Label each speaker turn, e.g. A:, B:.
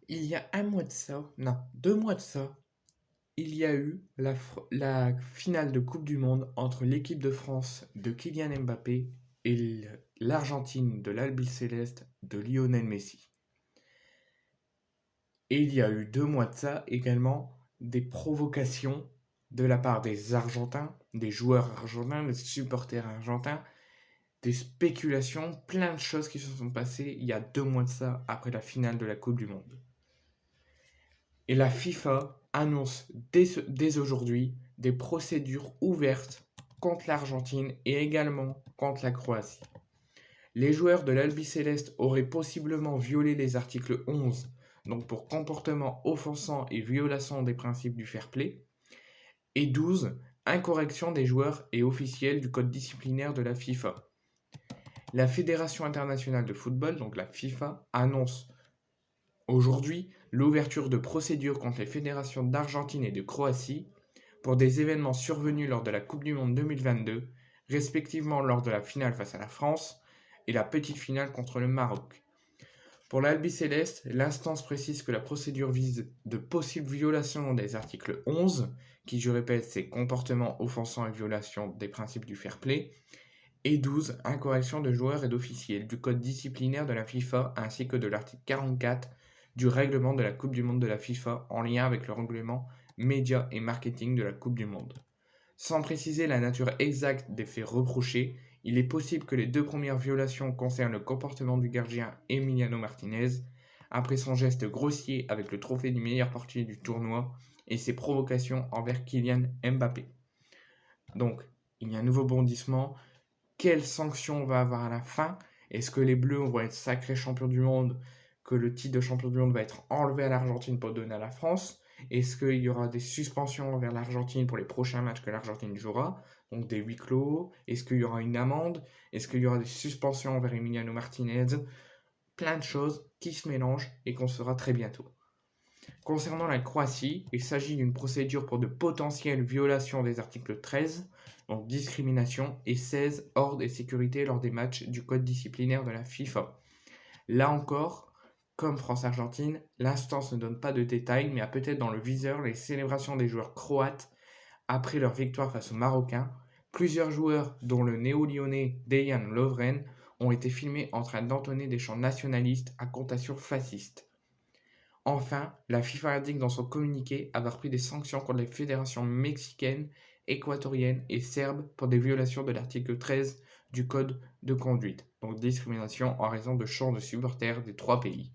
A: Il y a un mois de ça, non, 2 mois de ça, il y a eu la finale de Coupe du Monde entre l'équipe de France de Kylian Mbappé et l'Argentine de l'Albi Céleste de Lionel Messi. Et il y a eu 2 mois de ça également des provocations de la part des Argentins, des joueurs argentins, des supporters argentins, des spéculations, plein de choses qui se sont passées il y a 2 mois de ça après la finale de la Coupe du Monde. Et la FIFA annonce dès aujourd'hui des procédures ouvertes contre l'Argentine et également contre la Croatie. Les joueurs de l'Albi Céleste auraient possiblement violé les articles 11, donc pour comportement offensant et violation des principes du fair play, et 12, incorrection des joueurs et officiels du code disciplinaire de la FIFA. La Fédération internationale de football, donc la FIFA, annonce aujourd'hui l'ouverture de procédures contre les fédérations d'Argentine et de Croatie pour des événements survenus lors de la Coupe du Monde 2022, respectivement lors de la finale face à la France et la petite finale contre le Maroc. Pour l'Albi Céleste, l'instance précise que la procédure vise de possibles violations des articles 11, qui je répète c'est comportement offensant et violation des principes du fair play, et 12, incorrection de joueurs et d'officiels du code disciplinaire de la FIFA ainsi que de l'article 44 du règlement de la Coupe du Monde de la FIFA en lien avec le règlement médias et marketing de la Coupe du Monde. Sans préciser la nature exacte des faits reprochés, il est possible que les 2 premières violations concernent le comportement du gardien Emiliano Martinez, après son geste grossier avec le trophée du meilleur portier du tournoi et ses provocations envers Kylian Mbappé. Donc, il y a un nouveau bondissement. Quelles sanctions on va avoir à la fin? Est-ce que les Bleus vont être sacrés champions du monde, que le titre de champion du monde va être enlevé à l'Argentine pour donner à la France? Est-ce qu'il y aura des suspensions envers l'Argentine pour les prochains matchs que l'Argentine jouera? Donc des huis clos? Est-ce qu'il y aura une amende? Est-ce qu'il y aura des suspensions envers Emiliano Martinez? Plein de choses qui se mélangent et qu'on saura très bientôt. Concernant la Croatie, il s'agit d'une procédure pour de potentielles violations des articles 13, donc discrimination, et 16, ordre et sécurité lors des matchs du code disciplinaire de la FIFA. Là encore, comme France-Argentine, l'instance ne donne pas de détails, mais a peut-être dans le viseur les célébrations des joueurs croates après leur victoire face aux Marocains. Plusieurs joueurs, dont le néo-lyonnais Dejan Lovren, ont été filmés en train d'entonner des chants nationalistes à connotation fasciste. Enfin, la FIFA indique dans son communiqué avoir pris des sanctions contre les fédérations mexicaines, équatoriennes et serbes pour des violations de l'article 13 du code de conduite, donc discrimination en raison de chants de supporters des 3 pays.